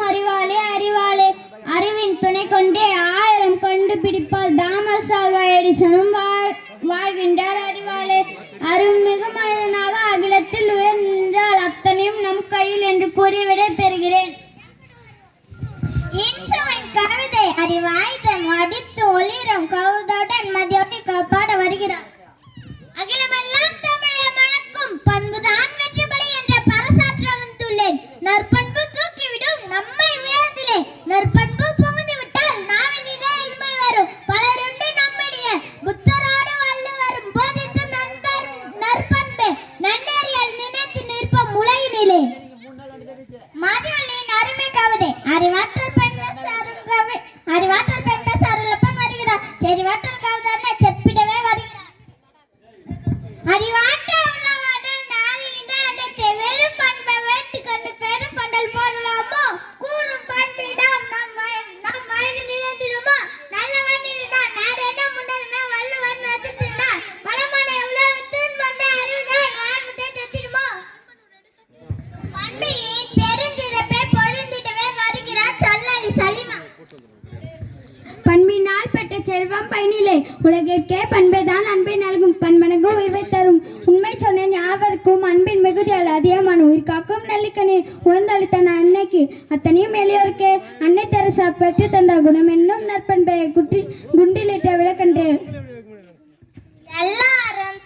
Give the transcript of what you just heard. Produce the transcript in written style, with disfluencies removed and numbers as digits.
அறிவாளே அறிவாளே அறிவின் துணை கொண்டே 1000 கண்டுபிடிப்பால் தாமஸ் ஆல்வா எடிசனும் வாழ்கின்றார் அறிவாளே. அருள்மிகு மனிதனாக அகிலத்தில் உயர்ந்தால் அத்தனையும் நம் கையில் என்று கூறி விடை பெறுகிறேன். கவிதை அறிவாயுதம் அடித்து ஒளிரும் கவுதுடன் மதியோடி பாட வருகிறார். அகிலமெல்லாம் தமிழை மணக்கும் பண்புதான் வெற்றிபடி என்ற பரசாற்ற வந்துள்ளேன். நற்பண்பு தூக்கிவிடும் நம்மை உயர்ந்திலே, நற்பண்பு புகுந்து விட்டால் நாவினிலே இன்மை வரும். பலருண்டு நம்மிடையே புத்தரோடு வள்ளுவரும் போதித்தும் நற்பண்பே நன்னேறியல் நினைத்து நிற்போம் உலகினிலே. மாதிவள்ளியின் அருமை கவிதை அறிவாற்றல் அறிவாற்றல் பெண் சாருலப்பன் வருகிறார். செறிவாற்றல் கவிதை செப்பிடவே வருகிறார். அறிவாற்றல் உள்ளவாடல் நாளிட அனைத்தை வெறும் பண்பை வேட்டு கண்டு பெரும் பண்டல் போடலாமோ கூறும் பண்பிடம் நம் வயது நினைத்திடுமோ நல்லவன் இருந்தான் நாடென்ன முன்னருமே வள்ளுவன் ரசித்திருந்தான் வளமான உலகத்தின் வந்த அறிவுதான் வாழ்வத்தை தெத்திடுமோ. பண்பையின் பெருஞ்சிறப்பை பொழுந்திடவே வருகிறார் சொல்லலி சலிமா. பண்பினால் பெற்ற செல்வம் பயனிலே உலகிற்கே பண்பைதான் அன்பை நல்கும் பண்பனகு உயிர்வை தரும். உண்மை சொன்ன யாவருக்கும் அன்பின் மிகுதியால் அதிகமான உயிர் காக்கும் நல்லிக்கனே உயர்ந்தளித்த அன்னைக்கு அத்தனையும் எளியோருக்கே அன்னை தெரசா பெற்று தந்த குணம் என்னும் நற்பண்பை குண்டிலிட்ட விளக்கன்று எல்லாரும்